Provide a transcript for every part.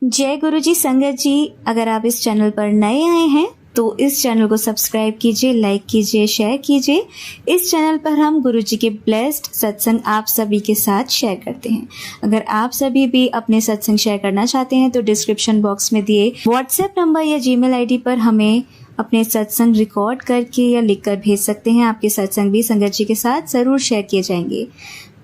जय गुरु जी। संगत जी, अगर आप इस चैनल पर नए आए हैं तो इस चैनल को सब्सक्राइब कीजिए, लाइक कीजिए, शेयर कीजिए। इस चैनल पर हम गुरु जी के ब्लेस्ड सत्संग आप सभी के साथ शेयर करते हैं। अगर आप सभी भी अपने सत्संग शेयर करना चाहते हैं तो डिस्क्रिप्शन बॉक्स में दिए व्हाट्सएप नंबर या जीमेल आईडी पर हमें अपने सत्संग रिकॉर्ड करके या लिखकर भेज सकते हैं। आपके सत्संग भी संगत जी के साथ ज़रूर शेयर किए जाएंगे।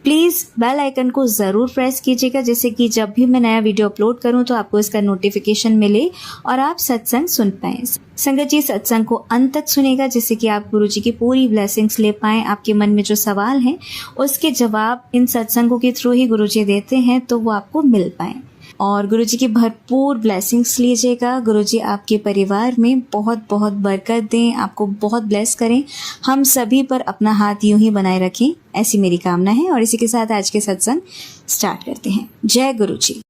प्लीज़ बेल आइकन को ज़रूर प्रेस कीजिएगा, जिससे कि जब भी मैं नया वीडियो अपलोड करूं तो आपको इसका नोटिफिकेशन मिले और आप सत्संग सुन पाएं। संगत जी, सत्संग को अंत तक सुनेगा, जिससे कि आप गुरु जी की पूरी ब्लेसिंग्स ले पाएं। आपके मन में जो सवाल हैं उसके जवाब इन सत्संगों के थ्रू ही गुरु जी देते हैं, तो वो आपको मिल पाएं और गुरु जी की भरपूर ब्लेसिंग्स लीजिएगा। गुरु जी आपके परिवार में बहुत बहुत बरकत दें, आपको बहुत ब्लेस करें। हम सभी पर अपना हाथ यूं ही बनाए रखें, ऐसी मेरी कामना है। और इसी के साथ आज के सत्संग स्टार्ट करते हैं। जय गुरु जी।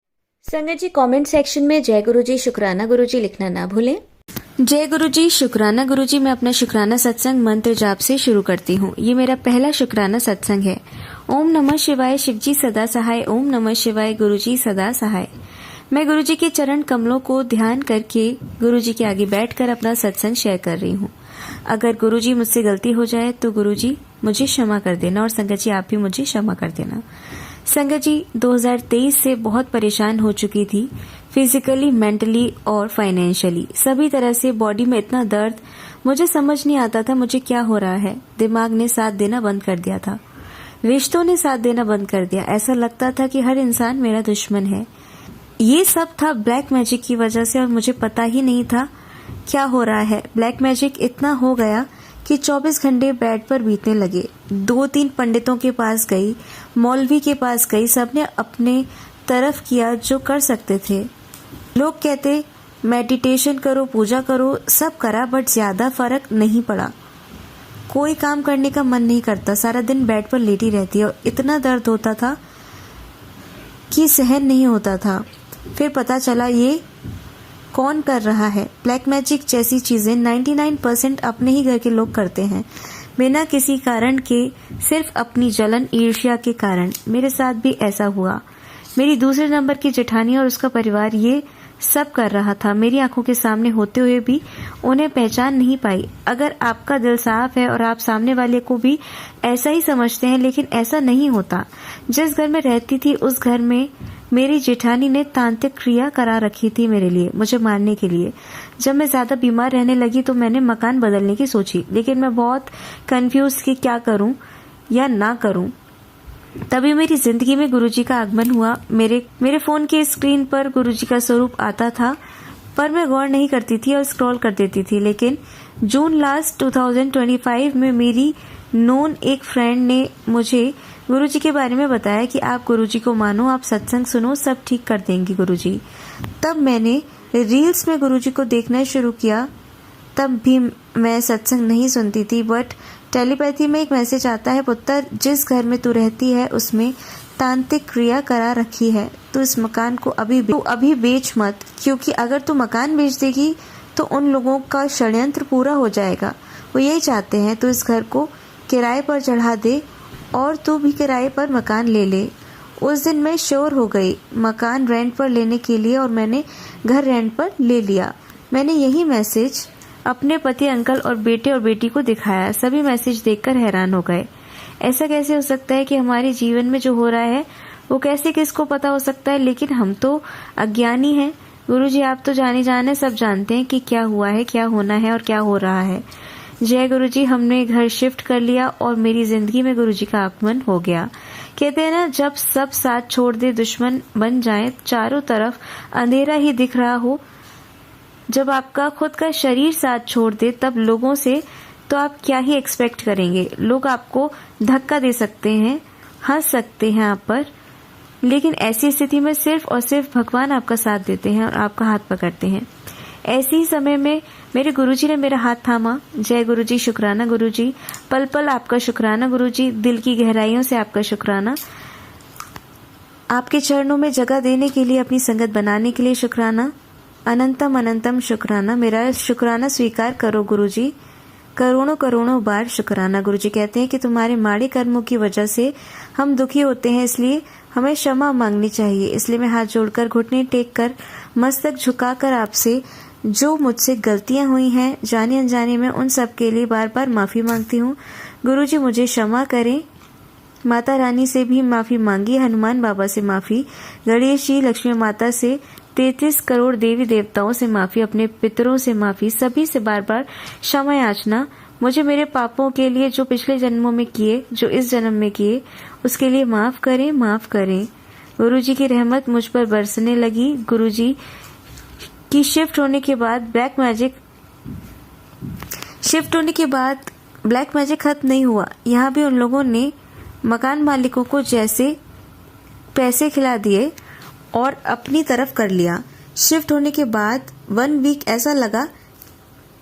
संगत जी, कमेंट सेक्शन में जय गुरु जी, शुक्राना गुरु जी लिखना ना भूलें। जय गुरु जी, शुक्राना गुरु जी। मैं अपना शुक्राना सत्संग मंत्र जाप से शुरू करती हूँ। ये मेरा पहला शुक्राना सत्संग है। ओम नमः शिवाय, शिवजी सदा सहाय। ओम नमः शिवाय, गुरु जी सदा सहाय। मैं गुरु जी के चरण कमलों को ध्यान करके गुरु जी के आगे बैठकर अपना सत्संग शेयर कर रही हूँ। अगर गुरु जी मुझसे गलती हो जाए तो गुरु जी मुझे क्षमा कर देना और संगत जी आप भी मुझे क्षमा कर देना। संगत जी, 2023 से बहुत परेशान हो चुकी थी, फिजिकली, मेंटली और फाइनेंशियली। सभी तरह से बॉडी में इतना दर्द, मुझे समझ नहीं आता था मुझे क्या हो रहा है। दिमाग ने साथ देना बंद कर दिया था, रिश्तों ने साथ देना बंद कर दिया। ऐसा लगता था कि हर इंसान मेरा दुश्मन है। ये सब था ब्लैक मैजिक की वजह से और मुझे पता ही नहीं था क्या हो रहा है। ब्लैक मैजिक इतना हो गया कि 24 घंटे बेड पर बीतने लगे। 2-3 पंडितों के पास गई, मौलवी के पास गई, सबने अपने तरफ किया जो कर सकते थे। लोग कहते मेडिटेशन करो, पूजा करो, सब करा, बट ज्यादा फर्क नहीं पड़ा। कोई काम करने का मन नहीं करता, सारा दिन बेड पर लेटी रहती है और इतना दर्द होता था कि सहन नहीं होता था। फिर पता चला ये कौन कर रहा है। ब्लैक मैजिक जैसी चीजें 99% अपने ही घर के लोग करते हैं, बिना किसी कारण के, सिर्फ अपनी जलन ईर्ष्या के कारण। मेरे साथ भी ऐसा हुआ। मेरी दूसरे नंबर की जेठानी और उसका परिवार ये सब कर रहा था। मेरी आंखों के सामने होते हुए भी उन्हें पहचान नहीं पाई। अगर आपका दिल साफ है और आप सामने वाले को भी ऐसा ही समझते हैं, लेकिन ऐसा नहीं होता। जिस घर में रहती थी उस घर में मेरी जेठानी ने तांत्रिक क्रिया करा रखी थी मेरे लिए, मुझे मारने के लिए। जब मैं ज्यादा बीमार रहने लगी तो मैंने मकान बदलने की सोची, लेकिन मैं बहुत कंफ्यूज कि क्या करूं या ना करूं। तभी मेरी जिंदगी में गुरुजी का आगमन हुआ। मेरे फोन की स्क्रीन पर गुरुजी का स्वरूप आता था, पर मैं गौर नहीं करती थी और स्क्रॉल कर देती थी। लेकिन जून लास्ट 2025 में मेरी नोन एक फ्रेंड ने मुझे गुरुजी के बारे में बताया कि आप गुरुजी को मानो, आप सत्संग सुनो, सब ठीक कर देंगे गुरुजी। तब मैंने रील्स में गुरुजी को देखना शुरू किया। तब भी मैं सत्संग नहीं सुनती थी, बट टेलीपैथी में एक मैसेज आता है, पुत्र जिस घर में तू रहती है उसमें तांत्रिक क्रिया करा रखी है, तो इस मकान को अभी बेच मत, क्योंकि अगर तू मकान बेच देगी तो उन लोगों का षड्यंत्र पूरा हो जाएगा। वो यही चाहते हैं तू इस घर को किराए पर चढ़ा दे और तू भी किराए पर मकान ले ले। उस दिन मैं श्योर हो गई मकान रेंट पर लेने के लिए और मैंने घर रेंट पर ले लिया। मैंने यही मैसेज अपने पति, अंकल और बेटी को दिखाया। सभी मैसेज देखकर हैरान हो गए। ऐसा कैसे हो सकता है कि हमारे जीवन में जो हो रहा है वो कैसे किसको पता हो सकता है, लेकिन हम तो अज्ञानी हैं। गुरुजी आप तो जाने जाने सब जानते हैं कि क्या हुआ है, क्या होना है और क्या हो रहा है। जय गुरुजी, हमने घर शिफ्ट कर लिया और मेरी जिंदगी में गुरुजी का आगमन हो गया। कहते हैं ना, जब सब साथ छोड़ दे दुश्मन बन जाए, चारों तरफ अंधेरा ही दिख रहा हो, जब आपका खुद का शरीर साथ छोड़ दे, तब लोगों से तो आप क्या ही एक्सपेक्ट करेंगे। लोग आपको धक्का दे सकते हैं, हंस सकते हैं आप पर, लेकिन ऐसी स्थिति में सिर्फ और सिर्फ भगवान आपका साथ देते हैं और आपका हाथ पकड़ते हैं। ऐसे ही समय में मेरे गुरुजी ने मेरा हाथ थामा। जय गुरुजी, शुक्राना गुरुजी, पल पल आपका शुक्राना गुरुजी, दिल की गहराइयों से आपका शुक्राना। आपके चरणों में जगह देने के लिए, अपनी संगत बनाने के लिए शुक्राना। अनंतम अनंतम शुक्राना। मेरा शुक्राना स्वीकार करो गुरुजी। करोड़ों करोड़ों बार शुक्राना। गुरुजी कहते हैं कि तुम्हारे माड़े कर्मों की वजह से हम दुखी होते हैं, इसलिए हमें क्षमा मांगनी चाहिए। इसलिए मैं हाथ जोड़कर, घुटने टेक कर, मस्तक झुकाकर आपसे जो मुझसे गलतियां हुई हैं जाने अनजाने में, उन सब के लिए बार बार माफ़ी मांगती हूँ। गुरुजी मुझे क्षमा करें। माता रानी से भी माफ़ी मांगी, हनुमान बाबा से माफ़ी, गणेश जी, लक्ष्मी माता से, 33 करोड़ देवी देवताओं से माफ़ी, अपने पितरों से माफ़ी, सभी से बार बार क्षमा याचना। मुझे मेरे पापों के लिए जो पिछले जन्मों में किए, जो इस जन्म में किए, उसके लिए माफ़ करें, माफ़ करें। गुरुजी की रहमत मुझ पर बरसने लगी। गुरुजी की शिफ्ट होने के बाद ब्लैक मैजिक खत्म नहीं हुआ। यहाँ भी उन लोगों ने मकान मालिकों को जैसे पैसे खिला दिए और अपनी तरफ कर लिया। शिफ्ट होने के बाद 1 वीक ऐसा लगा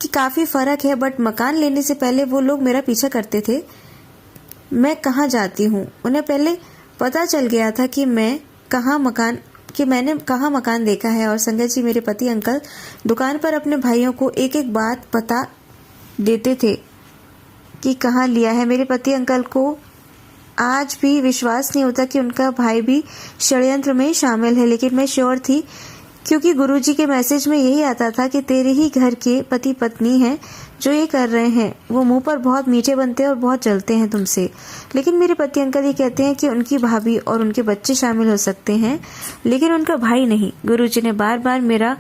कि काफ़ी फ़र्क है, बट मकान लेने से पहले वो लोग मेरा पीछा करते थे। मैं कहाँ जाती हूँ, उन्हें पहले पता चल गया था कि मैंने कहाँ मकान देखा है। और संगत जी, मेरे पति अंकल दुकान पर अपने भाइयों को एक एक बात बता देते थे कि कहाँ लिया है। मेरे पति अंकल को आज भी विश्वास नहीं होता कि उनका भाई भी षड्यंत्र में शामिल है, लेकिन मैं श्योर थी, क्योंकि गुरुजी के मैसेज में यही आता था कि तेरे ही घर के पति पत्नी हैं जो ये कर रहे हैं। वो मुंह पर बहुत मीठे बनते हैं और बहुत जलते हैं तुमसे, लेकिन मेरे पति अंकल ये कहते हैं कि उनकी भाभी और उनके बच्चे शामिल हो सकते हैं, लेकिन उनका भाई नहीं। गुरुजी ने बार बार मेरा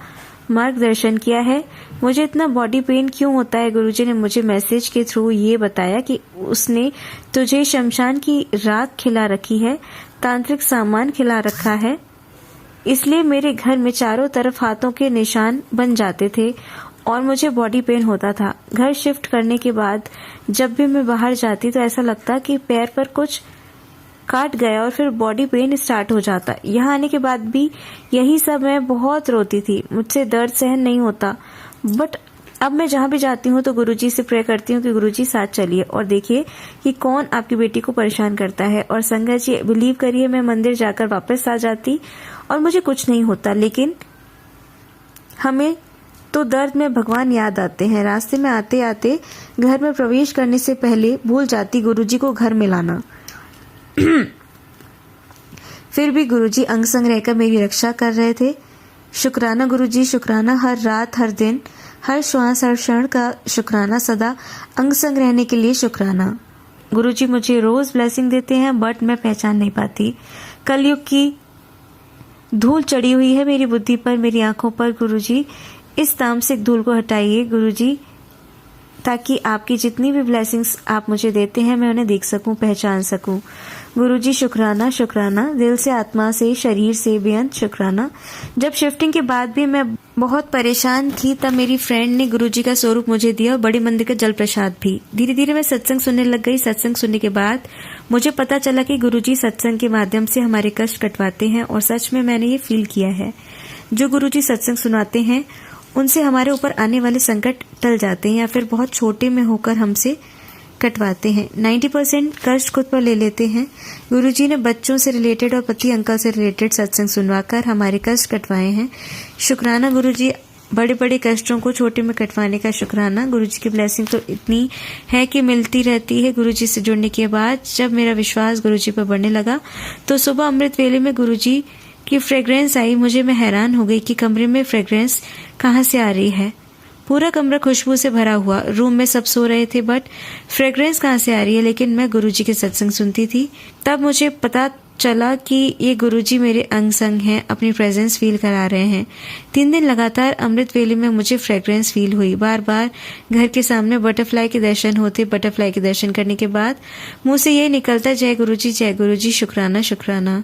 मार्गदर्शन किया है। मुझे इतना बॉडी पेन क्यों होता है, गुरुजी ने मुझे मैसेज के थ्रू ये बताया कि उसने तुझे शमशान की राख खिला रखी है, तांत्रिक सामान खिला रखा है, इसलिए मेरे घर में चारों तरफ हाथों के निशान बन जाते थे और मुझे बॉडी पेन होता था। घर शिफ्ट करने के बाद जब भी मैं बाहर जाती तो ऐसा लगता कि पैर पर कुछ काट गया और फिर बॉडी पेन स्टार्ट हो जाता। यहाँ आने के बाद भी यही सब, मैं बहुत रोती थी, मुझसे दर्द सहन नहीं होता। बट अब मैं जहाँ भी जाती हूँ तो गुरुजी से प्रे करती हूँ कि गुरुजी साथ चलिए और देखिए कि कौन आपकी बेटी को परेशान करता है। और संगत जी, बिलीव करिए, मैं मंदिर जाकर वापस आ जाती और मुझे कुछ नहीं होता, लेकिन हमें तो दर्द में भगवान याद आते हैं। रास्ते में आते आते घर में प्रवेश करने से पहले भूल जाती गुरुजी को घर में लाना। फिर भी गुरुजी अंग संग रहकर मेरी रक्षा कर रहे थे। शुक्राना गुरुजी, शुक्राना। हर रात, हर दिन, हर श्वास, हर क्षण का शुक्राना। सदा अंग संग रहने के लिए शुक्राना। गुरुजी मुझे रोज ब्लेसिंग देते हैं, बट मैं पहचान नहीं पाती। कलयुग की धूल चढ़ी हुई है मेरी बुद्धि पर, मेरी आंखों पर। गुरुजी, इस तामसिक धूल को हटाइए गुरुजी, ताकि आपकी जितनी भी ब्लेसिंग्स आप मुझे देते हैं मैं उन्हें देख सकूं, पहचान सकूं। गुरुजी शुक्राना, शुक्राना। दिल से, आत्मा से, शरीर से बेअंत शुक्राना। जब शिफ्टिंग के बाद भी मैं बहुत परेशान थी, तब मेरी फ्रेंड ने गुरुजी का स्वरूप मुझे दिया और बड़े मंदिर का जल प्रसाद भी। धीरे धीरे मैं सत्संग सुनने लग गई। सत्संग सुनने के बाद मुझे पता चला कि गुरुजी सत्संग के माध्यम से हमारे कष्ट कटवाते हैं, और सच में मैंने ये फील किया है। जो गुरुजी सत्संग सुनाते हैं उनसे हमारे ऊपर आने वाले संकट टल जाते हैं, या फिर बहुत छोटे में होकर हमसे कटवाते हैं। 90% कष्ट खुद पर ले लेते हैं। गुरुजी ने बच्चों से रिलेटेड और पति अंकल से रिलेटेड सत्संग सुनवाकर हमारे कष्ट कटवाए हैं। शुक्राना गुरुजी, बड़े बड़े कष्टों को छोटे में कटवाने का शुक्राना। गुरुजी की ब्लेसिंग तो इतनी है कि मिलती रहती है। गुरुजी से जुड़ने के बाद जब मेरा विश्वास गुरुजी पर बढ़ने लगा तो सुबह अमृत वेले में गुरुजी की फ्रेग्रेंस आई। मैं हैरान हो गई कि कमरे में फ्रेग्रेंस कहाँ से आ रही है। पूरा कमरा खुशबू से भरा हुआ, रूम में सब सो रहे थे, बट फ्रेग्रेंस कहाँ से आ रही है। लेकिन मैं गुरुजी के सत्संग सुनती थी, तब मुझे पता चला कि ये गुरुजी मेरे अंग संग हैं, अपनी प्रेजेंस फील करा रहे हैं। 3 दिन लगातार अमृत वेले में मुझे फ्रेग्रेंस फील हुई। बार बार घर के सामने बटरफ्लाई के दर्शन होते। बटरफ्लाई के दर्शन करने के बाद मुंह से ये निकलता, जय गुरुजी, शुक्राना शुक्राना।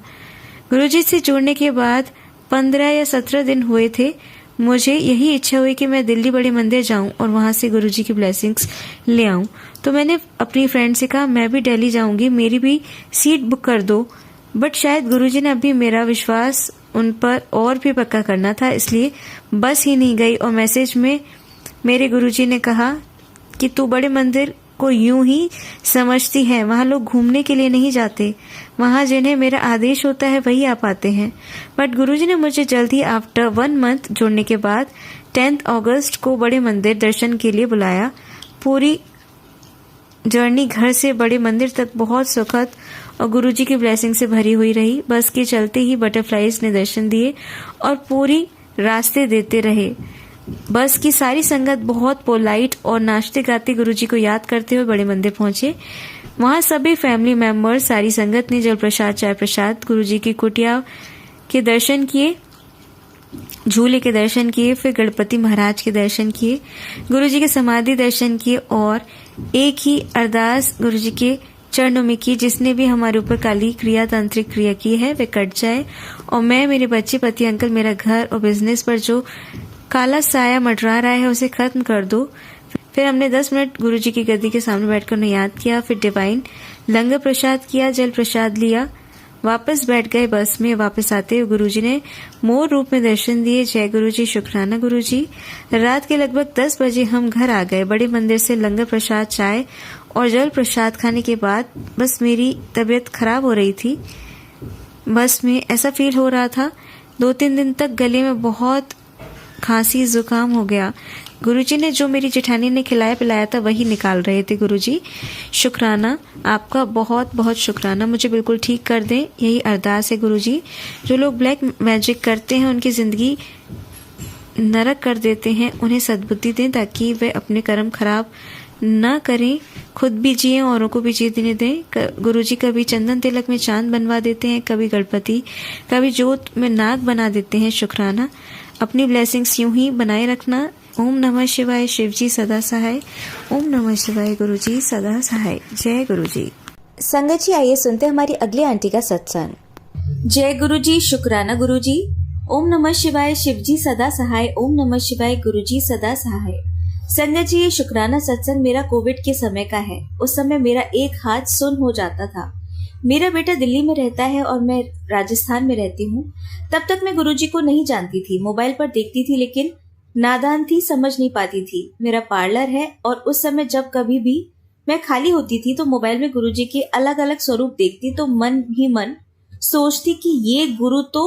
गुरुजी से जुड़ने के बाद 15 या 17 दिन हुए थे। मुझे यही इच्छा हुई कि मैं दिल्ली बड़े मंदिर जाऊं और वहां से गुरुजी की ब्लेसिंग्स ले आऊं। तो मैंने अपनी फ्रेंड से कहा, मैं भी दिल्ली जाऊंगी, मेरी भी सीट बुक कर दो। बट शायद गुरुजी ने अभी मेरा विश्वास उन पर और भी पक्का करना था, इसलिए बस ही नहीं गई। और मैसेज में मेरे गुरुजी ने कहा कि तू बड़े मंदिर को यूं ही समझती है, वहां लोग घूमने के लिए नहीं जाते, वहां जिन्हें मेरा आदेश होता है वही आ पाते हैं। बट गुरुजी ने मुझे जल्द ही आफ्टर 1 मंथ जुड़ने के बाद 10 अगस्त को बड़े मंदिर दर्शन के लिए बुलाया। पूरी जर्नी घर से बड़े मंदिर तक बहुत सुखद और गुरुजी की ब्लेसिंग से भरी हुई रही। बस के चलते ही बटरफ्लाइज ने दर्शन दिए और पूरी रास्ते देते रहे। बस की सारी संगत बहुत पोलाइट और नाचते गाते गुरुजी को याद करते हुए बड़े मंदिर पहुंचे। वहां सभी फैमिली मेंबर्स, सारी संगत ने जल प्रसाद, चाय प्रसाद, गुरुजी की कुटिया के दर्शन किए, झूले के दर्शन किए, फिर गणपति महाराज के दर्शन किए, गुरुजी के समाधि दर्शन किए और एक ही अरदास गुरुजी के चरणों में की, जिसने भी हमारे ऊपर काली क्रिया, तांत्रिक क्रिया की है वे कट जाए और मैं, मेरे बच्चे, पति, अंकल, मेरा घर और बिजनेस पर जो काला साया मंडरा रहा है उसे खत्म कर दो। फिर हमने 10 मिनट गुरुजी की गद्दी के सामने बैठकर उन्हें याद किया, फिर डिवाइन लंगर प्रसाद किया, जल प्रसाद लिया, वापस बैठ गए बस में। वापस आते हुए गुरुजी ने मोर रूप में दर्शन दिए। जय गुरुजी, शुक्राना गुरुजी। रात के लगभग 10 बजे हम घर आ गए। बड़े मंदिर से लंगर प्रसाद, चाय और जल प्रसाद खाने के बाद बस मेरी तबीयत खराब हो रही थी। बस में ऐसा फील हो रहा था 2-3 दिन तक गले में बहुत खांसी, जुकाम हो गया। गुरुजी ने जो मेरी जेठानी ने खिलाया पिलाया था वही निकाल रहे थे। गुरुजी, शुक्राना, आपका बहुत बहुत शुक्राना, मुझे बिल्कुल ठीक कर दें, यही अरदास है गुरुजी। जो लोग ब्लैक मैजिक करते हैं, उनकी जिंदगी नरक कर देते हैं, उन्हें सद्बुद्धि दें ताकि वे अपने कर्म खराब न करें, खुद भी जिए, औरों को भी जीने दें। गुरुजी कभी चंदन तिलक में चांद बनवा देते हैं, कभी गणपति, कभी जोत में नाग बना देते हैं। शुक्राना, अपनी ब्लेसिंग्स यूं ही बनाए रखना। ओम नमः शिवाय, शिवजी सदा सहाय। ओम नमः शिवाय, गुरुजी सदा सहाय। जय गुरुजी। संगत जी, आइए सुनते हैं हमारी अगली आंटी का सत्संग। जय गुरुजी, शुक्राना गुरुजी। ओम नमः शिवाय, शिवजी सदा सहाय। ओम नमः शिवाय, गुरुजी सदा सहाय। संगत जी, ये शुक्राना सत्संग मेरा कोविड के समय का है। उस समय मेरा एक हाथ सुन्न हो जाता था। मेरा बेटा दिल्ली में रहता है और मैं राजस्थान में रहती हूँ। तब तक मैं गुरुजी को नहीं जानती थी, मोबाइल पर देखती थी, लेकिन नादान थी, समझ नहीं पाती थी। मेरा पार्लर है और उस समय जब कभी भी मैं खाली होती थी तो मोबाइल में गुरुजी के अलग अलग स्वरूप देखती तो मन ही मन सोचती कि ये गुरु तो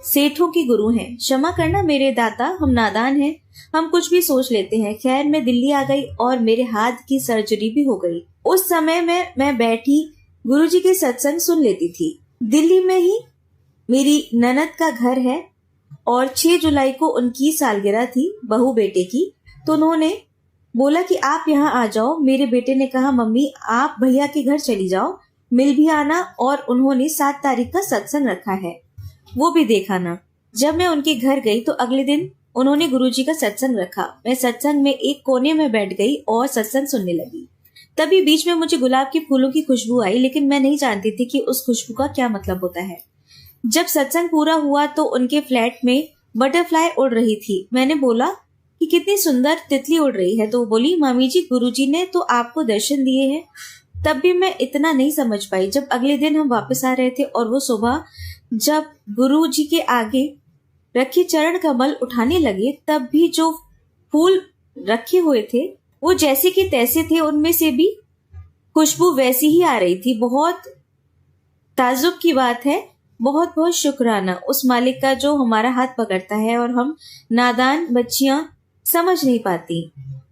सेठों के गुरु हैं। क्षमा करना मेरे दाता, हम नादान हैं, हम कुछ भी सोच लेते हैं। खैर, मैं दिल्ली आ गई और मेरे हाथ की सर्जरी भी हो गई। उस समय में मैं बैठी गुरुजी के सत्संग सुन लेती थी। दिल्ली में ही मेरी ननद का घर है और 6 जुलाई को उनकी सालगिरह थी बहू बेटे की, तो उन्होंने बोला कि आप यहाँ आ जाओ। मेरे बेटे ने कहा, मम्मी आप भैया के घर चली जाओ, मिल भी आना, और उन्होंने 7 तारीख का सत्संग रखा है, वो भी देखा ना। जब मैं उनके घर गई तो अगले दिन उन्होंने गुरुजी का सत्संग रखा। मैं सत्संग में एक कोने में बैठ गई और सत्संग सुनने लगी। तभी बीच में मुझे गुलाब के फूलों की खुशबू आई, लेकिन मैं नहीं जानती थी कि उस खुशबू का क्या मतलब होता है। जब सत्संग पूरा हुआ तो उनके फ्लैट में बटरफ्लाई उड़ रही थी। मैंने बोला कि कितनी सुंदर तितली उड़ रही है, तो वो बोली, मामी जी गुरुजी ने तो आपको दर्शन दिए हैं। तब भी मैं इतना नहीं समझ पाई। जब अगले दिन हम वापस आ रहे थे और वो सुबह जब गुरुजी के आगे रखे चरण कमल उठाने लगे, तब भी जो फूल रखे हुए थे वो जैसे कि तैसे थे, उनमें से भी खुशबू वैसी ही आ रही थी। बहुत ताज्जुब की बात है। बहुत बहुत शुक्राना उस मालिक का जो हमारा हाथ पकड़ता है और हम नादान बच्चियां समझ नहीं पाती।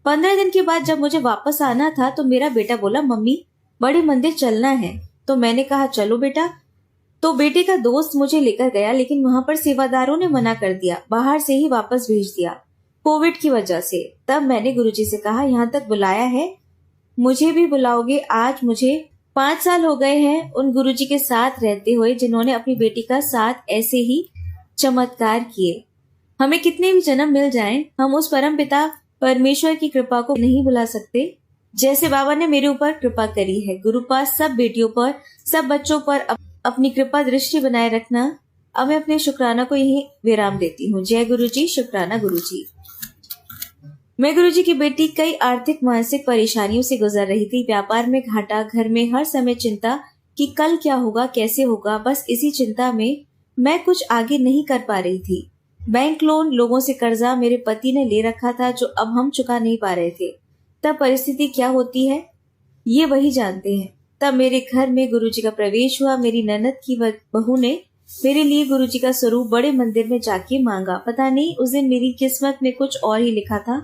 15 दिन के बाद जब मुझे वापस आना था तो मेरा बेटा बोला, मम्मी बड़े मंदिर चलना है। तो मैंने कहा चलो बेटा। तो बेटे का दोस्त मुझे लेकर गया, लेकिन वहां पर सेवादारों ने मना कर दिया, बाहर से ही वापस भेज दिया कोविड की वजह से। तब मैंने गुरुजी से कहा, यहाँ तक बुलाया है, मुझे भी बुलाओगे? आज मुझे 5 साल हो गए हैं उन गुरुजी के साथ रहते हुए जिन्होंने अपनी बेटी का साथ ऐसे ही चमत्कार किए। हमें कितने भी जन्म मिल जाएं, हम उस परम पिता परमेश्वर की कृपा को नहीं भुला सकते जैसे बाबा ने मेरे ऊपर कृपा करी है। गुरु पास सब बेटियों पर, सब बच्चों पर अपनी कृपा दृष्टि बनाए रखना। अब मैं अपने शुक्राना को यही विराम देती हूँ। जय गुरुजी, शुक्राना गुरुजी। मैं गुरुजी की बेटी कई आर्थिक मानसिक परेशानियों से गुजर रही थी। व्यापार में घाटा, घर में हर समय चिंता कि कल क्या होगा, कैसे होगा। बस इसी चिंता में मैं कुछ आगे नहीं कर पा रही थी। बैंक लोन, लोगों से कर्जा मेरे पति ने ले रखा था जो अब हम चुका नहीं पा रहे थे। तब परिस्थिति क्या होती है ये वही जानते हैं। तब मेरे घर में गुरुजी का प्रवेश हुआ। मेरी ननद की बहू ने मेरे लिए गुरुजी का स्वरूप बड़े मंदिर में जाके मांगा। पता नहीं उस दिन मेरी किस्मत में कुछ और ही लिखा था।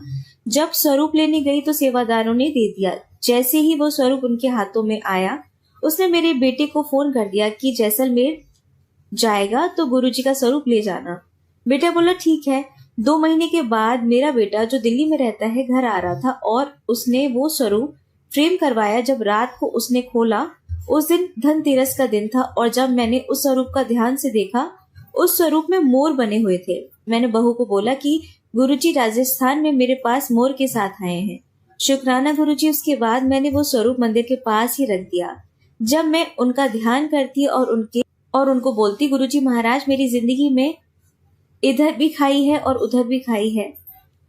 जब स्वरूप लेने गई तो सेवादारों ने दे दिया। जैसे ही वो स्वरूप उनके हाथों में आया, उसने मेरे बेटे को फोन कर दिया कि जैसलमेर जाएगा तो गुरुजी का स्वरूप ले जाना। बेटा बोला ठीक है। 2 महीने के बाद मेरा बेटा जो दिल्ली में रहता है घर आ रहा था और उसने वो स्वरूप फ्रेम करवाया। जब रात को उसने खोला, उस दिन धनतेरस का दिन था और जब मैंने उस स्वरूप का ध्यान से देखा, उस स्वरूप में मोर बने हुए थे। मैंने बहू को बोला कि गुरुजी राजस्थान में मेरे पास मोर के साथ आए हैं। शुक्राना गुरुजी। उसके बाद मैंने वो स्वरूप मंदिर के पास ही रख दिया। जब मैं उनका ध्यान करती और उनको बोलती, गुरुजी महाराज मेरी जिंदगी में इधर भी खाई है और उधर भी खाई है।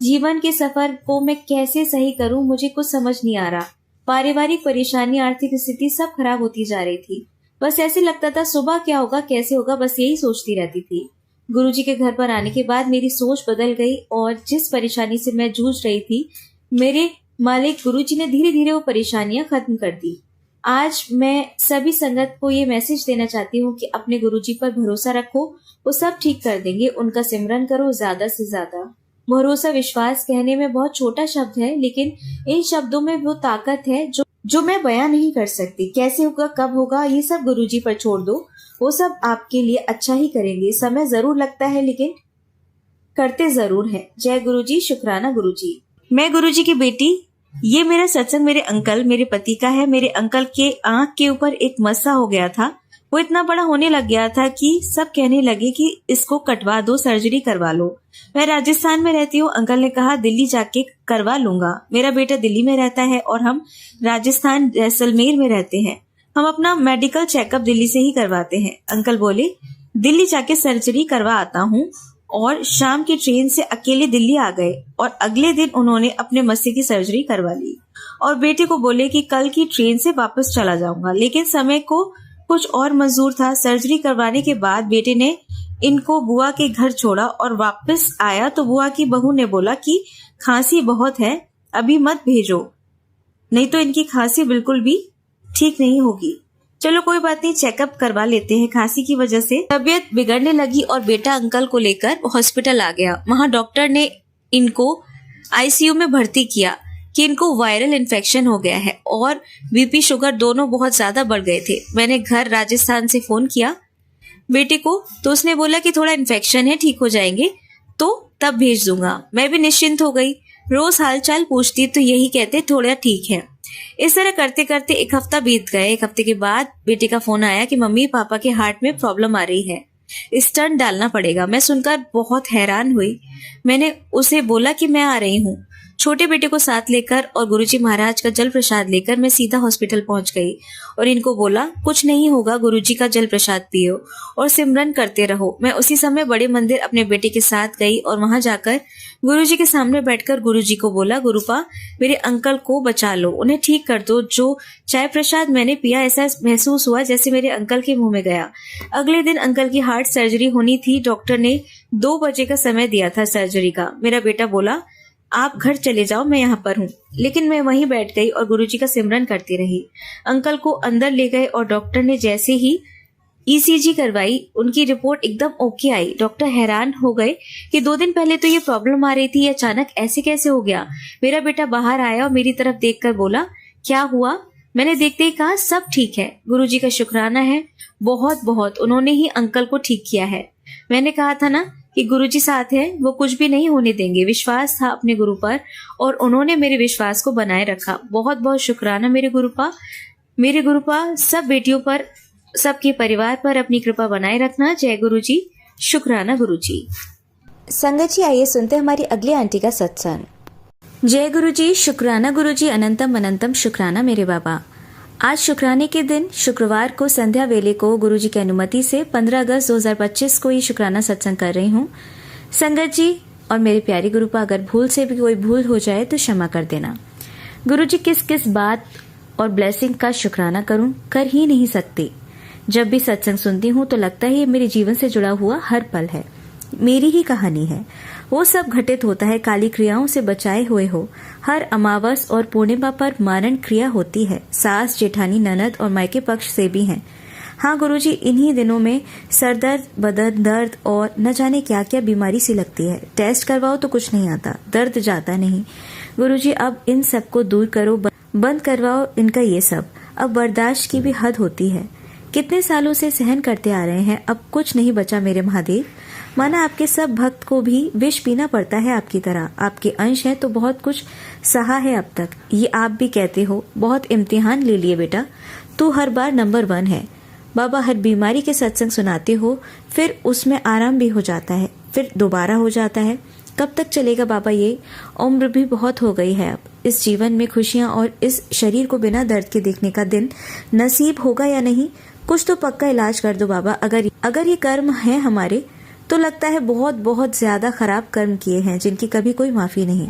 जीवन के सफर को मैं कैसे सही करूं, मुझे कुछ समझ नहीं आ रहा। पारिवारिक परेशानी, आर्थिक स्थिति सब खराब होती जा रही थी। बस ऐसे लगता था सुबह क्या होगा, कैसे होगा, बस यही सोचती रहती थी। गुरुजी के घर पर आने के बाद मेरी सोच बदल गई और जिस परेशानी से मैं जूझ रही थी, मेरे मालिक गुरुजी ने धीरे धीरे वो परेशानियां खत्म कर दी। आज मैं सभी संगत को ये मैसेज देना चाहती हूँ कि अपने गुरुजी पर भरोसा रखो, वो सब ठीक कर देंगे। उनका सिमरन करो ज्यादा से ज्यादा। भरोसा, विश्वास कहने में बहुत छोटा शब्द है, लेकिन इन शब्दों में वो ताकत है जो मैं बयां नहीं कर सकती। कैसे होगा, कब होगा, ये सब गुरुजी पर छोड़ दो, वो सब आपके लिए अच्छा ही करेंगे। समय जरूर लगता है लेकिन करते जरूर है। जय गुरुजी, शुक्राना गुरुजी। मैं गुरुजी की बेटी। ये मेरा सत्संग मेरे अंकल, मेरे पति का है। मेरे अंकल के आंख के ऊपर एक मस्सा हो गया था। वो इतना बड़ा होने लग गया था कि सब कहने लगे कि इसको कटवा दो, सर्जरी करवा लो। मैं राजस्थान में रहती हूँ। अंकल ने कहा दिल्ली जाके करवा लूंगा। मेरा बेटा दिल्ली में रहता है और हम राजस्थान जैसलमेर में रहते हैं। हम अपना मेडिकल चेकअप दिल्ली से ही करवाते हैं। अंकल बोले दिल्ली जाके सर्जरी करवा आता हूँ और शाम की ट्रेन से अकेले दिल्ली आ गए और अगले दिन उन्होंने अपने मस्से की सर्जरी करवा ली और बेटे को बोले कि कल की ट्रेन से वापस चला जाऊंगा। लेकिन समय को कुछ और मंजूर था। सर्जरी करवाने के बाद बेटे ने इनको बुआ के घर छोड़ा और वापस आया तो बुआ की बहू ने बोला कि खांसी बहुत है, अभी मत भेजो, नहीं तो इनकी खांसी बिल्कुल भी ठीक नहीं होगी। चलो कोई बात नहीं, चेकअप करवा लेते हैं। खांसी की वजह से तबीयत बिगड़ने लगी और बेटा अंकल को लेकर हॉस्पिटल आ गया। वहां डॉक्टर ने इनको आईसीयू में भर्ती किया कि इनको वायरल इन्फेक्शन हो गया है और बीपी शुगर दोनों बहुत ज्यादा बढ़ गए थे। मैंने घर राजस्थान से फोन किया बेटे को, तो उसने बोला कि थोड़ा इन्फेक्शन है, ठीक हो जाएंगे तो तब भेज दूंगा। मैं भी निश्चिंत हो गई। रोज हालचाल पूछती तो यही कहते थोड़ा ठीक है। इस तरह करते करते 1 हफ्ता बीत गए। 1 हफ्ते के बाद बेटे का फोन आया कि मम्मी पापा के हार्ट में प्रॉब्लम आ रही है, स्टंट डालना पड़ेगा। मैं सुनकर बहुत हैरान हुई। मैंने उसे बोला कि मैं आ रही हूँ। छोटे बेटे को साथ लेकर और गुरुजी महाराज का जल प्रसाद लेकर मैं सीधा हॉस्पिटल पहुंच गई और इनको बोला कुछ नहीं होगा, गुरुजी का जल प्रसाद पियो और सिमरन करते रहो। मैं उसी समय बड़े मंदिर अपने बेटे के साथ गई और वहां जाकर गुरुजी के सामने बैठकर गुरुजी को बोला, गुरुपा मेरे अंकल को बचा लो, उन्हें ठीक कर दो। जो चाय प्रसाद मैंने पिया ऐसा महसूस हुआ जैसे मेरे अंकल के मुंह में गया। अगले दिन अंकल की हार्ट सर्जरी होनी थी। डॉक्टर ने 2 बजे का समय दिया था सर्जरी का। मेरा बेटा बोला आप घर चले जाओ, मैं यहाँ पर हूँ। लेकिन मैं वहीं बैठ गई और गुरुजी का सिमरन करती रही। अंकल को अंदर ले गए और डॉक्टर ने जैसे ही ईसीजी करवाई, उनकी रिपोर्ट एकदम ओके आई। डॉक्टर हैरान हो गए कि 2 दिन पहले तो ये प्रॉब्लम आ रही थी, ये अचानक ऐसे कैसे हो गया। मेरा बेटा बाहर आया और मेरी तरफ देखकर बोला क्या हुआ। मैंने देखते ही कहा सब ठीक है, गुरुजी का शुक्राना है, बहुत बहुत, उन्होंने ही अंकल को ठीक किया है। मैंने कहा था ना कि गुरुजी साथ है, वो कुछ भी नहीं होने देंगे। विश्वास था अपने गुरु पर और उन्होंने मेरे विश्वास को बनाए रखा। बहुत बहुत शुक्राना मेरे गुरुपा। सब बेटियों पर, सबके परिवार पर अपनी कृपा बनाए रखना। जय गुरुजी, शुक्राना गुरुजी। संगत जी आइए सुनते हैं हमारी अगली आंटी का सत्संग। जय गुरुजी, शुक्राना गुरुजी, अनंतम अनंतम शुक्राना मेरे बाबा। आज शुक्राने के दिन शुक्रवार को संध्या वेले को गुरुजी की अनुमति से 15 अगस्त 2025 को ये शुक्राना सत्संग कर रही हूँ। संगत जी और मेरे प्यारे गुरुपा, अगर भूल से भी कोई भूल हो जाए तो क्षमा कर देना। गुरुजी किस किस बात और ब्लेसिंग का शुक्राना करूं, कर ही नहीं सकती। जब भी सत्संग सुनती हूँ तो लगता है ये मेरे जीवन से जुड़ा हुआ हर पल है, मेरी ही कहानी है। वो सब घटित होता है काली क्रियाओं से बचाए हुए हो। हर अमावस और पूर्णिमा पर मारण क्रिया होती है। सास, जेठानी, ननद और मायके पक्ष से भी हैं। हाँ गुरुजी, इन्हीं दिनों में सर दर्द, बदन दर्द और न जाने क्या क्या बीमारी सी लगती है। टेस्ट करवाओ तो कुछ नहीं आता, दर्द जाता नहीं। गुरुजी, अब इन सब को दूर करो, बंद करवाओ इनका ये सब। अब बर्दाश्त की भी हद होती है। कितने सालों से सहन करते आ रहे हैं, अब कुछ नहीं बचा मेरे महादेव। माना आपके सब भक्त को भी विष पीना पड़ता है आपकी तरह। आपके अंश है तो बहुत कुछ सहा है अब तक। ये आप भी कहते हो बहुत इम्तिहान ले लिए बेटा, तू हर बार नंबर 1 है। बाबा हर बीमारी के सत्संग सुनाते हो, फिर उसमें आराम भी हो जाता है, फिर दोबारा हो जाता है। कब तक चलेगा बाबा ये? उम्र भी बहुत हो गई है अब। इस जीवन में खुशियां और इस शरीर को बिना दर्द के देखने का दिन नसीब होगा या नहीं? कुछ तो पक्का इलाज कर दो बाबा। अगर ये कर्म है हमारे, तो लगता है बहुत बहुत ज्यादा खराब कर्म किए हैं जिनकी कभी कोई माफी नहीं।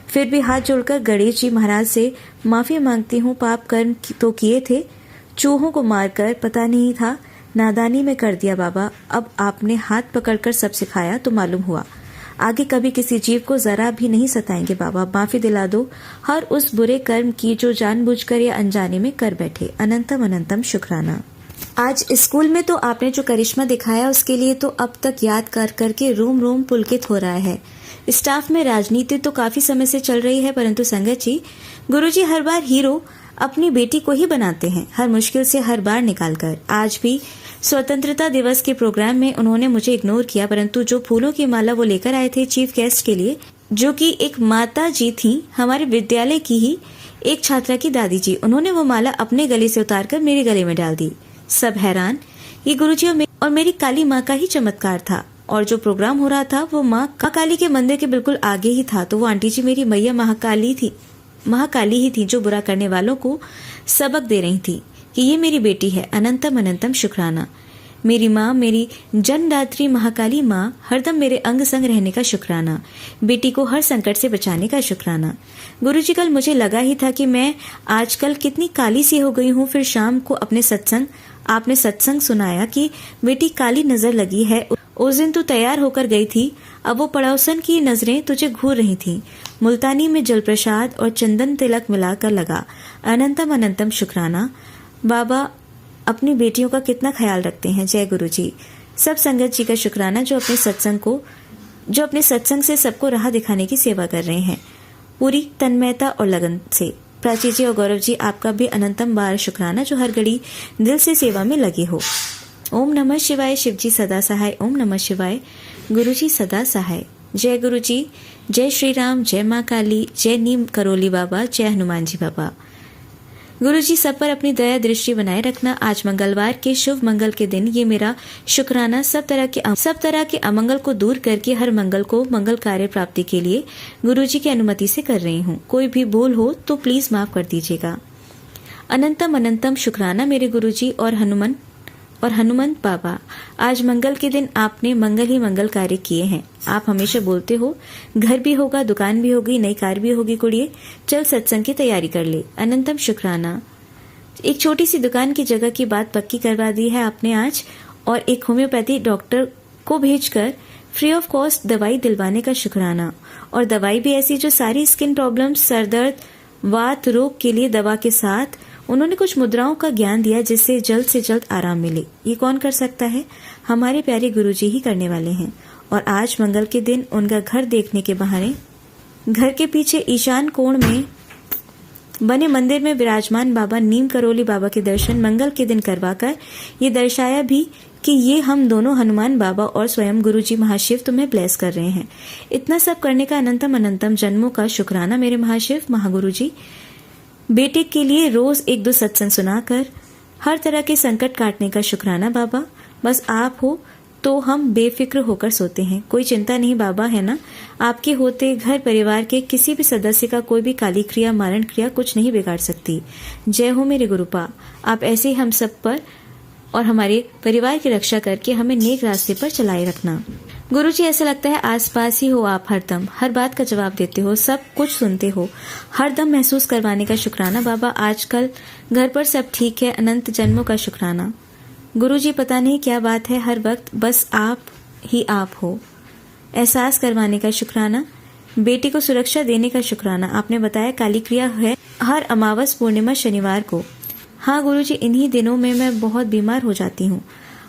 फिर भी हाथ जोड़कर गणेश जी महाराज से माफी मांगती हूँ। पाप कर्म तो किए थे, चूहों को मारकर, पता नहीं था, नादानी में कर दिया बाबा। अब आपने हाथ पकड़कर सब सिखाया तो मालूम हुआ। आगे कभी किसी जीव को जरा भी नहीं सताएंगे बाबा। माफी दिला दो हर उस बुरे कर्म की जो जानबूझकर या अनजाने में कर बैठे। अनंतम अनंतम शुक्राना। आज स्कूल में तो आपने जो करिश्मा दिखाया उसके लिए तो अब तक याद कर करके रोम रोम पुलकित हो रहा है। स्टाफ में राजनीति तो काफी समय से चल रही है, परंतु संगत जी, गुरुजी हर बार हीरो अपनी बेटी को ही बनाते हैं, हर मुश्किल से हर बार निकालकर। आज भी स्वतंत्रता दिवस के प्रोग्राम में उन्होंने मुझे इग्नोर किया, परंतु जो फूलों की माला वो लेकर आए थे चीफ गेस्ट के लिए, जो कि एक माता जी थी हमारे विद्यालय की ही एक छात्रा की दादी जी, उन्होंने वो माला अपने गले से उतारकर मेरे गले में डाल दी। सब हैरान। ये गुरुजी और मेरी काली माँ का ही चमत्कार था। और जो प्रोग्राम हो रहा था वो माँ काली के मंदिर के बिल्कुल आगे ही था, तो वो आंटी जी मेरी मैया महाकाली ही थी जो बुरा करने वालों को सबक दे रही थी कि ये मेरी बेटी है। अनंतम अनंतम शुक्राना। मेरी माँ, मेरी जन्मदात्री महाकाली माँ, हरदम मेरे अंग संग रहने का शुक्राना। बेटी को हर संकट से बचाने का शुक्राना। गुरुजी, कल मुझे लगा ही था कि मैं आजकल कितनी काली सी हो गई हूँ। फिर शाम को आपने सत्संग सुनाया कि बेटी काली नजर लगी है। उस दिन तू तैयार होकर गई थी, अब वो पड़ोसन की नजरें तुझे घूर रही थीं। मुल्तानी में जल प्रसाद और चंदन तिलक मिलाकर लगा। अनंतम अनंतम शुक्राना। बाबा अपनी बेटियों का कितना ख्याल रखते हैं। जय गुरु जी। सब संगत जी का शुक्राना जो अपने सत्संग से सबको राह दिखाने की सेवा कर रहे हैं पूरी तन्मयता और लगन से। प्राची जी और गौरव जी, आपका भी अनंतम बार शुक्राना जो हर घड़ी दिल से सेवा में लगे हो। ओम नमः शिवाय। शिव जी सदा सहाय। ओम नमः शिवाय। गुरु जी सदा सहाय। जय गुरु जी। जय श्री राम। जय माँ काली। जय नीम करोली बाबा। जय हनुमान जी बाबा। गुरु जी सब पर अपनी दया दृष्टि बनाए रखना। आज मंगलवार के शुभ मंगल के दिन ये मेरा शुक्राना सब तरह के अमंगल को दूर करके हर मंगल को मंगल कार्य प्राप्ति के लिए गुरु जी की अनुमति से कर रही हूँ। कोई भी भूल हो तो प्लीज माफ कर दीजिएगा। अनंतम अनंतम शुक्राना मेरे गुरु जी और हनुमंत बाबा। आज मंगल के दिन आपने मंगल ही मंगल कार्य किए हैं। आप हमेशा बोलते हो घर भी होगा, दुकान भी होगी, नई कार भी होगी, कुड़िए चल सत्संग की तैयारी कर ले। अनंतम शुक्राना। एक छोटी सी दुकान की जगह की बात पक्की करवा दी है आपने आज, और एक होम्योपैथी डॉक्टर को भेजकर फ्री ऑफ कॉस्ट दवाई दिलवाने का शुक्राना। और दवाई भी ऐसी जो सारी स्किन प्रॉब्लम्स, सर दर्द, वात रोग के लिए दवा के साथ उन्होंने कुछ मुद्राओं का ज्ञान दिया जिससे जल्द से जल्द आराम मिले। ये कौन कर सकता है? हमारे प्यारे गुरुजी ही करने वाले हैं। और आज मंगल के दिन उनका घर देखने के बहाने घर के पीछे ईशान कोण में बने मंदिर में विराजमान बाबा नीम करोली बाबा के दर्शन मंगल के दिन करवाकर ये दर्शाया भी कि ये हम दोनों हनुमान बाबा और स्वयं गुरुजी महाशिव तुम्हें ब्लेस कर रहे हैं। इतना सब करने का अनंतम अनंतम जन्मों का शुक्राना मेरे महाशिव महागुरु जी। बेटे के लिए रोज 1-2 सत्संग सुनाकर हर तरह के संकट काटने का शुक्राना बाबा। बस आप हो तो हम बेफिक्र होकर सोते हैं। कोई चिंता नहीं बाबा, है ना? आपके होते घर परिवार के किसी भी सदस्य का कोई भी काली क्रिया, मारण क्रिया कुछ नहीं बिगाड़ सकती। जय हो मेरे गुरुपा। आप ऐसे ही हम सब पर और हमारे परिवार की रक्षा करके हमें नेक रास्ते पर चलाए रखना। गुरुजी, ऐसा लगता है आसपास ही हो आप, हरदम हर बात का जवाब देते हो, सब कुछ सुनते हो, हरदम महसूस करवाने का शुक्राना बाबा। आजकल घर पर सब ठीक है। अनंत जन्मों का शुक्राना गुरुजी। पता नहीं क्या बात है, हर वक्त बस आप ही आप हो। एहसास करवाने का शुक्राना। बेटी को सुरक्षा देने का शुक्राना। आपने बताया काली क्रिया है हर अमावस, पूर्णिमा, शनिवार को। हाँ गुरुजी, इन्हीं दिनों में मैं बहुत बीमार हो जाती हूँ।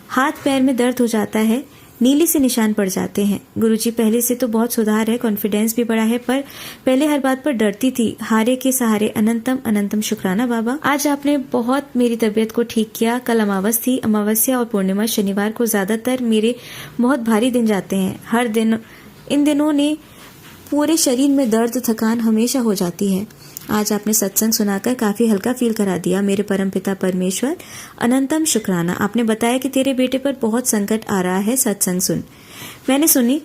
हाथ पैर में दर्द हो जाता है, नीली से निशान पड़ जाते हैं। गुरुजी, पहले से तो बहुत सुधार है, कॉन्फिडेंस भी बढ़ा है, पर पहले हर बात पर डरती थी। हारे के सहारे अनंतम अनंतम शुक्राना बाबा। आज आपने बहुत मेरी तबीयत को ठीक किया। कल अमावस थी, अमावस्या और पूर्णिमा शनिवार को ज्यादातर मेरे बहुत भारी दिन जाते हैं। हर दिन इन दिनों ने पूरे शरीर में दर्द थकान हमेशा हो जाती है। आज आपने सत्संग सुनाकर काफी हल्का फील करा दिया। मेरे परमपिता परमेश्वर अनंतम शुक्राना। आपने बताया कि तेरे बेटे पर बहुत संकट आ रहा है, सत्संग सुन। मैंने सुनी।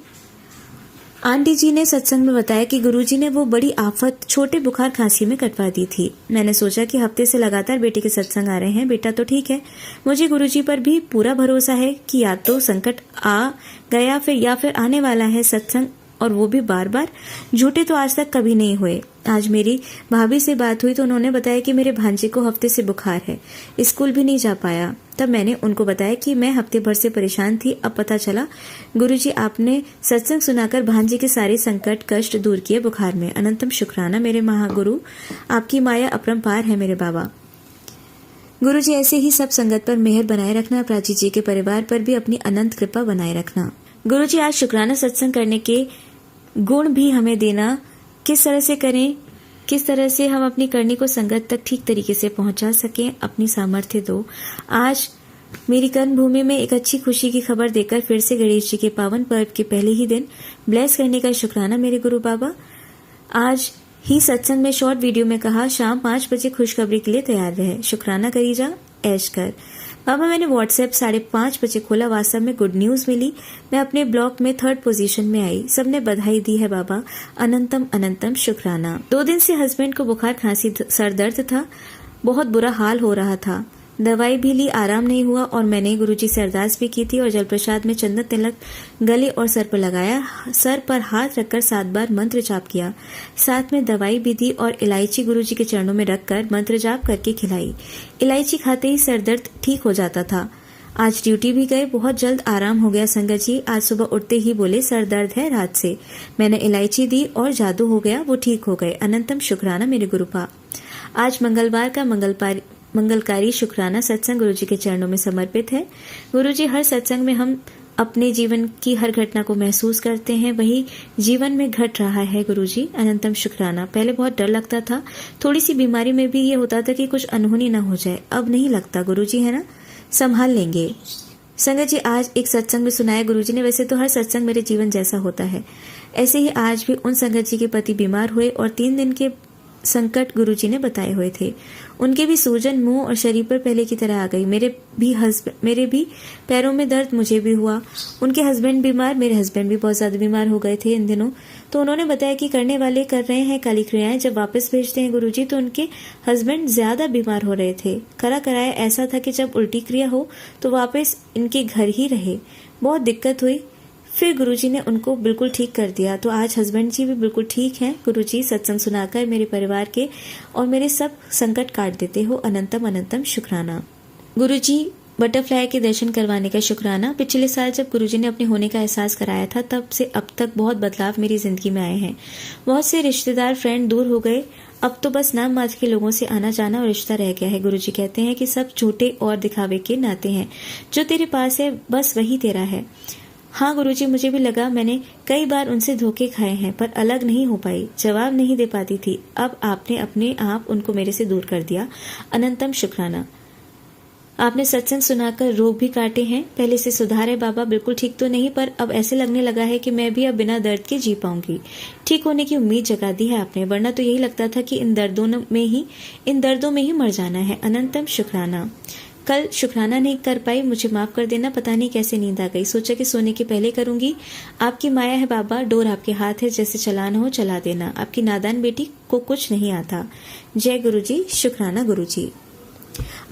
आंटी जी ने सत्संग में बताया कि गुरुजी ने वो बड़ी आफत छोटे बुखार खांसी में कटवा दी थी। मैंने सोचा कि हफ्ते से लगातार बेटे के सत्संग आ रहे हैं, बेटा तो ठीक है। मुझे गुरुजी पर भी पूरा भरोसा है कि या तो संकट आ गया या फिर आने वाला है सत्संग, और वो भी बार बार। झूठे तो आज तक कभी नहीं हुए। आज मेरी भाभी से बात हुई तो उन्होंने बताया कि मेरे भांजे को हफ्ते से बुखार है, स्कूल भी नहीं जा पाया। तब मैंने उनको बताया कि मैं हफ्ते भर से परेशान थी। अब पता चला गुरुजी आपने सत्संग सुनाकर भांजे के सारे संकट कष्ट दूर किए बुखार में। अनंतम शुक्राना मेरे महागुरु, आपकी माया अपरंपार है मेरे बाबा। गुरुजी ऐसे ही सब संगत पर मेहर बनाए रखना। प्राची जी के परिवार पर भी अपनी अनंत कृपा बनाए रखना। गुरुजी आज शुक्राना सत्संग करने के गुण भी हमें देना। किस तरह से करें, किस तरह से हम अपनी करनी को संगत तक ठीक तरीके से पहुंचा सकें, अपनी सामर्थ्य दो। आज मेरी कर्म भूमि में एक अच्छी खुशी की खबर देकर फिर से गणेश जी के पावन पर्व के पहले ही दिन ब्लेस करने का शुक्राना मेरे गुरु बाबा। आज ही सत्संग में शॉर्ट वीडियो में कहा शाम 5 बजे खुशखबरी के लिए तैयार रहे। शुक्राना करी जा, ऐश कर। बाबा मैंने व्हाट्सएप 5:30 बजे खोला। वास्तव में गुड न्यूज मिली। मैं अपने ब्लॉक में 3rd पोजीशन में आई। सबने बधाई दी है बाबा। अनंतम अनंतम शुक्राना। 2 दिन से हस्बैंड को बुखार खांसी सर दर्द था, बहुत बुरा हाल हो रहा था। दवाई भी ली, आराम नहीं हुआ, और मैंने गुरुजी से अरदास भी की थी और जल प्रसाद में चंदन तिलक गले और सर पर लगाया। सर पर हाथ रखकर 7 बार मंत्र जाप किया। साथ में दवाई भी दी और इलायची गुरुजी के चरणों में रखकर मंत्र जाप करके खिलाई। इलायची खाते ही सर दर्द ठीक हो जाता था। आज ड्यूटी भी गए, बहुत जल्द आराम हो गया। संगत जी आज सुबह उठते ही बोले सर दर्द है रात से। मैंने इलायची दी और जादू हो गया, वो ठीक हो गए। अनंतम शुक्राना मेरे गुरुपा। आज मंगलवार का मंगलकारी शुक्राना सत्संग गुरुजी के चरणों में समर्पित है। गुरुजी हर सत्संग में हम अपने जीवन की हर घटना को महसूस करते हैं, वही जीवन में घट रहा है गुरुजी। अनंतम शुक्राना। पहले बहुत डर लगता था, थोड़ी सी बीमारी में भी ये होता था कि कुछ अनहोनी ना हो जाए। अब नहीं लगता गुरुजी, है ना, संभाल लेंगे। संगत जी आज एक सत्संग में सुनाया गुरुजी ने। वैसे तो हर सत्संग मेरे जीवन जैसा होता है, ऐसे ही आज भी उन संगत जी के पति बीमार हुए और 3 दिन के संकट गुरुजी ने बताए हुए थे। उनके भी सूजन मुंह और शरीर पर पहले की तरह आ गई। मेरे भी पैरों में दर्द मुझे भी हुआ। उनके हस्बैंड बीमार, मेरे हस्बैंड भी बहुत ज्यादा बीमार हो गए थे इन दिनों। तो उन्होंने बताया कि करने वाले कर रहे हैं काली क्रियाएं, जब वापस भेजते हैं गुरुजी तो उनके हस्बैंड ज्यादा बीमार हो रहे थे। करा कराया ऐसा था कि जब उल्टी क्रिया हो तो वापस इनके घर ही रहे। बहुत दिक्कत हुई, फिर गुरुजी ने उनको बिल्कुल ठीक कर दिया। तो आज हस्बैंड जी भी बिल्कुल ठीक हैं। गुरुजी सत्संग सुनाकर मेरे परिवार के और मेरे सब संकट काट देते हो। अनंतम अनंतम शुक्राना। गुरुजी बटरफ्लाई के दर्शन करवाने का शुक्राना। पिछले साल जब गुरुजी ने अपने होने का एहसास कराया था, तब से अब तक बहुत बदलाव मेरी जिंदगी में आए हैं। बहुत से रिश्तेदार फ्रेंड दूर हो गए, अब तो बस नाम मात्र के लोगों से आना जाना और रिश्ता रह गया है। गुरुजी कहते हैं कि सब झूठे और दिखावे के नाते हैं, जो तेरे पास है बस वही तेरा है। हाँ गुरुजी, मुझे भी लगा, मैंने कई बार उनसे धोखे खाए हैं पर अलग नहीं हो पाई, जवाब नहीं दे पाती थी। अब आपने अपने आप उनको मेरे से दूर कर दिया। अनंतम शुक्राना। आपने सत्संग सुनाकर रोग भी काटे हैं। पहले से सुधार है बाबा, बिल्कुल ठीक तो नहीं, पर अब ऐसे लगने लगा है कि मैं भी अब बिना दर्द के जी पाऊंगी। ठीक होने की उम्मीद जगा दी है आपने, वरना तो यही लगता था कि इन दर्दों में ही मर जाना है। अनंतम शुक्राना। कल शुक्राना नहीं कर पाई, मुझे माफ कर देना। पता नहीं कैसे नींद आ गई, सोचा कि सोने के पहले करूंगी। आपकी माया है बाबा, डोर आपके हाथ है, जैसे चलाना हो चला देना। आपकी नादान बेटी को कुछ नहीं आता। जय गुरुजी। शुक्राना गुरुजी।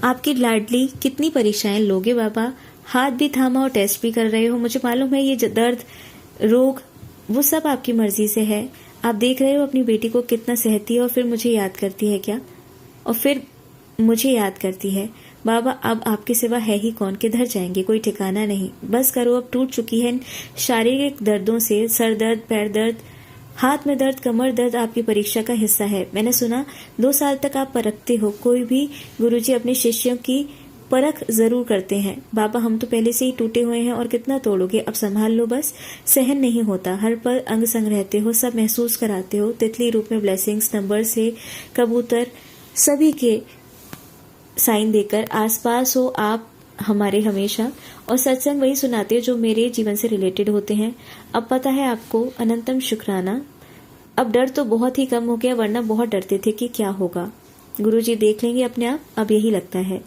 आपकी लाडली कितनी परीक्षाएं लोगे बाबा, हाथ भी थामा और टेस्ट भी कर रहे हो। मुझे मालूम है ये दर्द रोग वो सब आपकी मर्जी से है। आप देख रहे हो अपनी बेटी को कितना सहती है और फिर मुझे याद करती है क्या, और फिर मुझे याद करती है। बाबा अब आपके सिवा है ही कौन, किधर जाएंगे, कोई ठिकाना नहीं। बस करो, अब टूट चुकी है शारीरिक दर्दों से, सर दर्द, पैर दर्द, हाथ में दर्द, कमर दर्द आपकी परीक्षा का हिस्सा है। मैंने सुना 2 साल तक आप परखते हो। कोई भी गुरुजी अपने शिष्यों की परख जरूर करते हैं। बाबा हम तो पहले से ही टूटे हुए हैं और कितना तोड़ोगे, अब संभाल लो बस। सहन नहीं होता, हर पल अंग संग रहते हो, सब महसूस कराते हो। तितली रूप में ब्लेसिंग्स, नंबर से कबूतर सभी के साइन देकर आसपास हो आप हमारे हमेशा, और सत्संग वही सुनाते हो जो मेरे जीवन से रिलेटेड होते हैं। अब पता है आपको, अनंतम शुक्राना। अब डर तो बहुत ही कम हो गया, वरना बहुत डरते थे कि क्या होगा। गुरुजी देख लेंगे अपने आप, अब यही लगता है।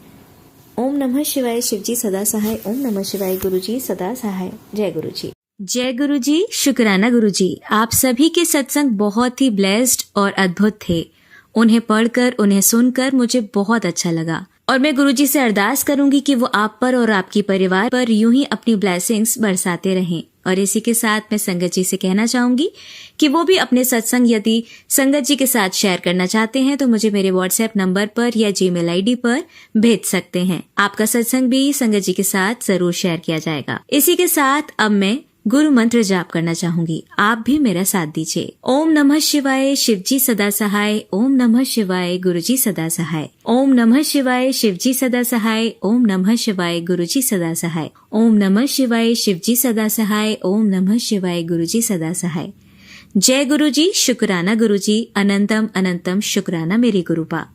ओम नमः शिवाय, शिवजी सदा सहाय। ओम नमः शिवाय, गुरुजी सदा सहाय। जय गुरुजी। जय गुरुजी, शुक्राना गुरुजी। आप सभी के सत्संग बहुत ही ब्लेस्ड और अद्भुत थे। उन्हें पढ़कर, उन्हें सुनकर मुझे बहुत अच्छा लगा, और मैं गुरुजी से अरदास करूंगी कि वो आप पर और आपकी परिवार पर यूं ही अपनी ब्लेसिंग्स बरसाते रहें। और इसी के साथ मैं संगत जी से कहना चाहूंगी कि वो भी अपने सत्संग यदि संगत जी के साथ शेयर करना चाहते हैं तो मुझे मेरे व्हाट्सएप नंबर पर या जीमेल आईडी पर भेज सकते हैं। आपका सत्संग भी संगत जी के साथ जरूर शेयर किया जाएगा। इसी के साथ अब मैं गुरु मंत्र जाप करना चाहूंगी, आप भी मेरा साथ दीजिए। ओम नमः शिवाय, शिवजी सदा सहाय। ओम नमः शिवाय, गुरुजी सदा सहाय। ओम नमः शिवाय, शिवजी सदा सहाय। ओम नमः शिवाय, गुरुजी सदा सहाय। ओम नमः शिवाय, शिवजी सदा सहाय। ओम नमः शिवाय, गुरुजी सदा सहाय। जय गुरुजी, शुक्राना गुरुजी। अनंतम अनंतम शुक्राना मेरी गुरुपा।